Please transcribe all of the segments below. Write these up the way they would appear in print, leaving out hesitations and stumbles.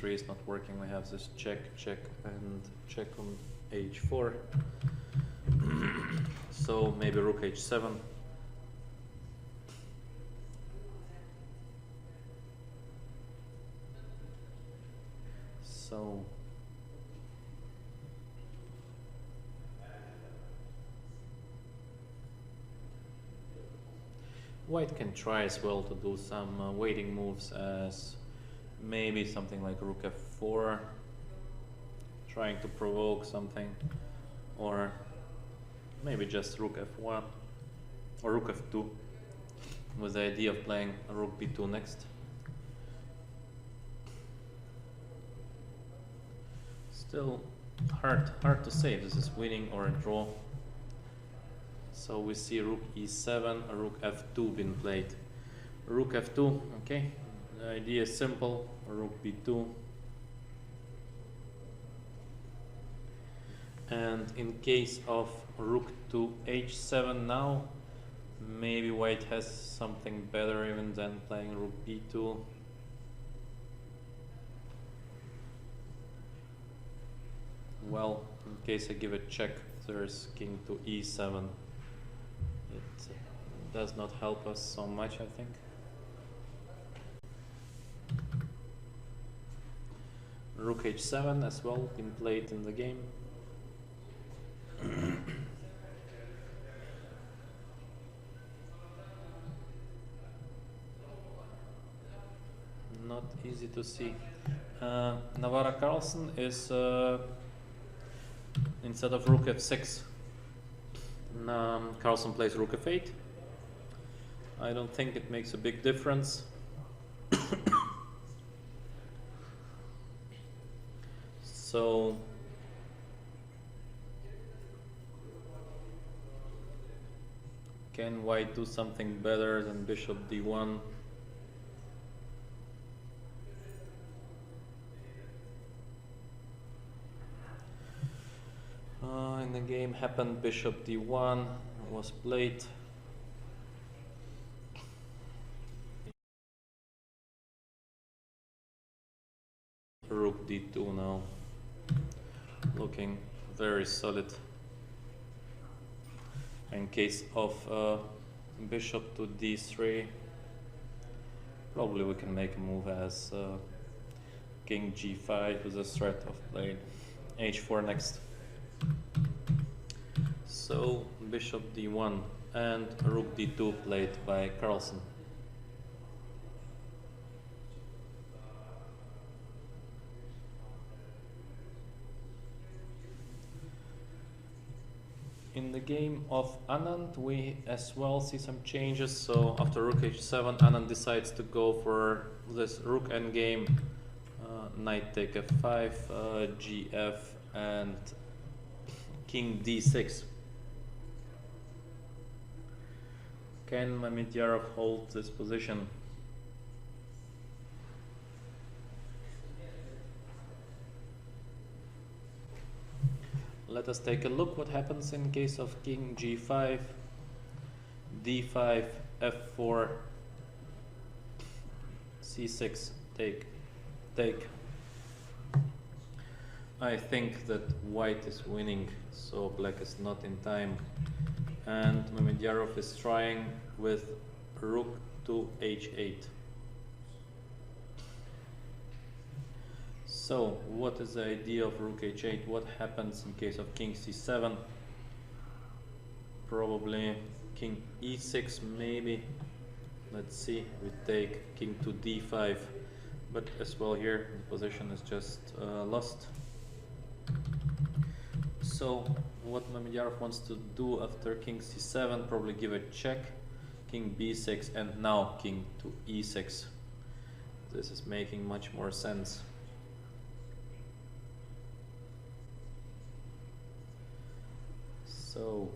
d3 is not working. We have this check, check, and check on h4. So maybe rook h7. So white can try as well to do some waiting moves, as maybe something like rook f4, trying to provoke something, or maybe just rook f1 or rook f2 with the idea of playing rook b2 next. Still hard to say if this is winning or a draw. So we see rook e7, rook f2 being played. Rook f2, okay. The idea is simple. Rook b2. And in case of rook to h7 now, maybe white has something better even than playing rook b2. Well, in case I give a check, there's king to e7. It does not help us so much, I think. Rook h7 as well been played in the game. Not easy to see. Navarra Carlsen is instead of rook f6, Carlsen plays rook f8. I don't think it makes a big difference. So can white do something better than bishop d1? In the game happened, bishop d1 was played. Rook d2 now, looking very solid. In case of bishop to d3, probably we can make a move as king g5 with a threat of playing h4 next. So bishop d1 and rook d2 played by Carlsen. In the game of Anand, we as well see some changes. So after rook h7, Anand decides to go for this rook endgame, knight take f5, gf, and king d6. Can Mamedyarov hold this position? Let us take a look what happens in case of king g5, d5, f4, c6, take. I think that white is winning, so black is not in time. And Mamedyarov is trying with rook to h8. So, what is the idea of rook h8? What happens in case of king c7? Probably king e6 maybe. Let's see, we take king to d5. But as well here, the position is just lost. So, what Mamedyarov wants to do after king c7, probably give a check, king b6, and now king to e6. This is making much more sense. So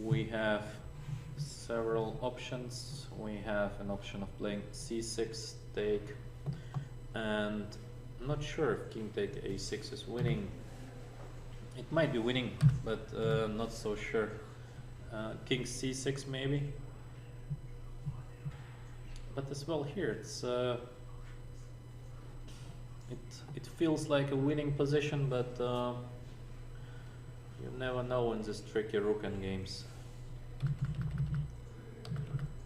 we have several options. We have an option of playing c6, take, and I'm not sure if king take a6 is winning. It might be winning, but not so sure. King c6 maybe. But as well here, it's it feels like a winning position, but you never know in this tricky rook end games.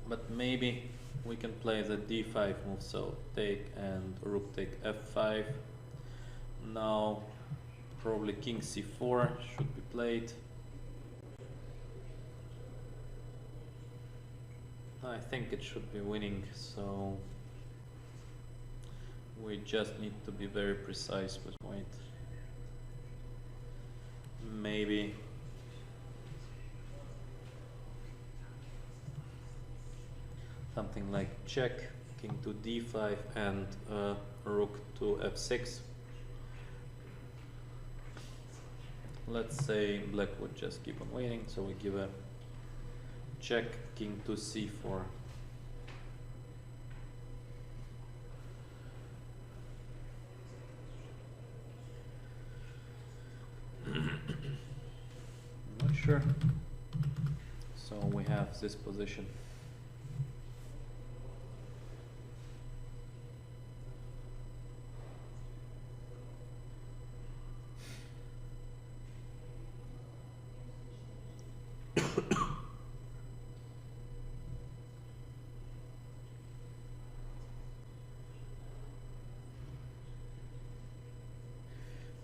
But maybe we can play the d5 move, so take and rook take f5. Now probably king c4 should be played. I think it should be winning, so we just need to be very precise with white. Maybe something like check, king to d5 and rook to f6. Let's say black would just keep on waiting, so we give a check, king to c4. Not sure. So we have this position.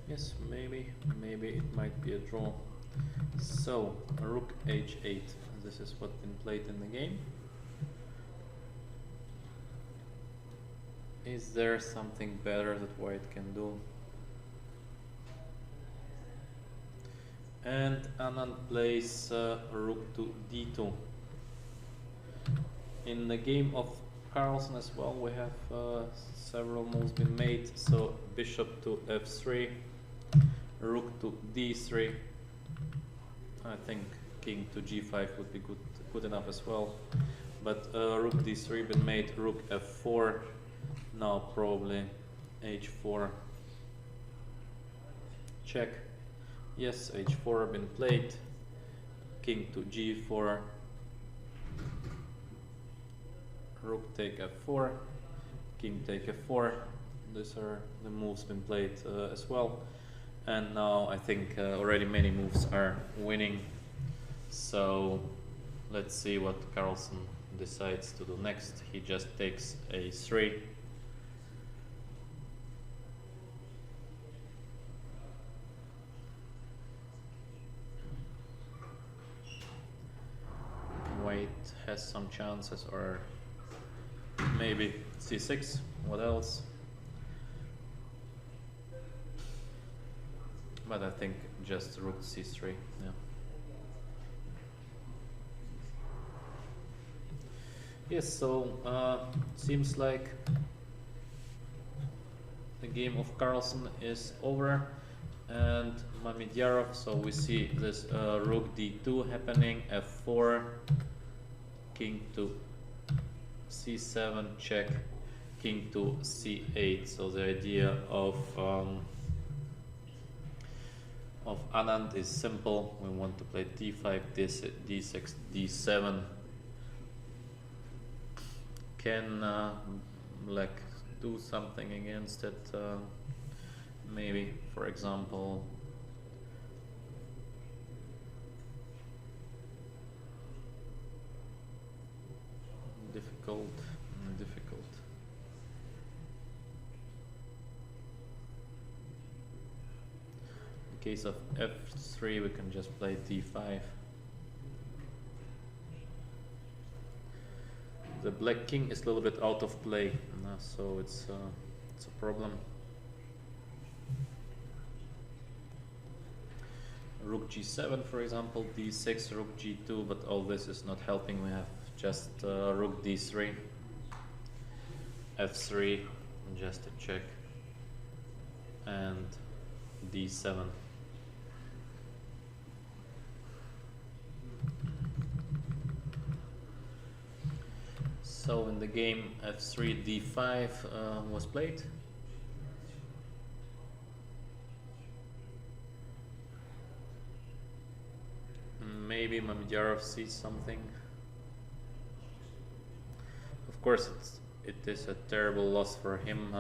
Yes, maybe it might be a draw. So rook h8. This is what's been played in the game. Is there something better that white can do? And Anand plays rook to d2. In the game of Carlsen as well, we have several moves been made. So bishop to f3, rook to d3. I think king to g5 would be good enough as well. But rook d3 been made, rook f4. Now probably h4. Check. Yes, h4 been played. King to g4. Rook take f4. King take f4. These are the moves been played as well. And now I think already many moves are winning. So let's see what Carlsen decides to do next. He just takes a3. White has some chances, or maybe c6. What else? But I think just rook c3. Yeah. Yes. So seems like the game of Carlsen is over, and Mamedyarov. So we see this rook d2 happening, f4, king to c7, check, king to c8. So the idea of Anand is simple. We want to play d5, d6, d7. Can black do something against it? Maybe, for example, difficult. In case of f3, we can just play d5. The black king is a little bit out of play, so it's a problem. Rook g7, for example, d6, rook g2, but all this is not helping. We have just rook d3, f3, just a check, and d7. So in the game, f3, d5 was played. Maybe Mamedyarov sees something. Of course, it is a terrible loss for him.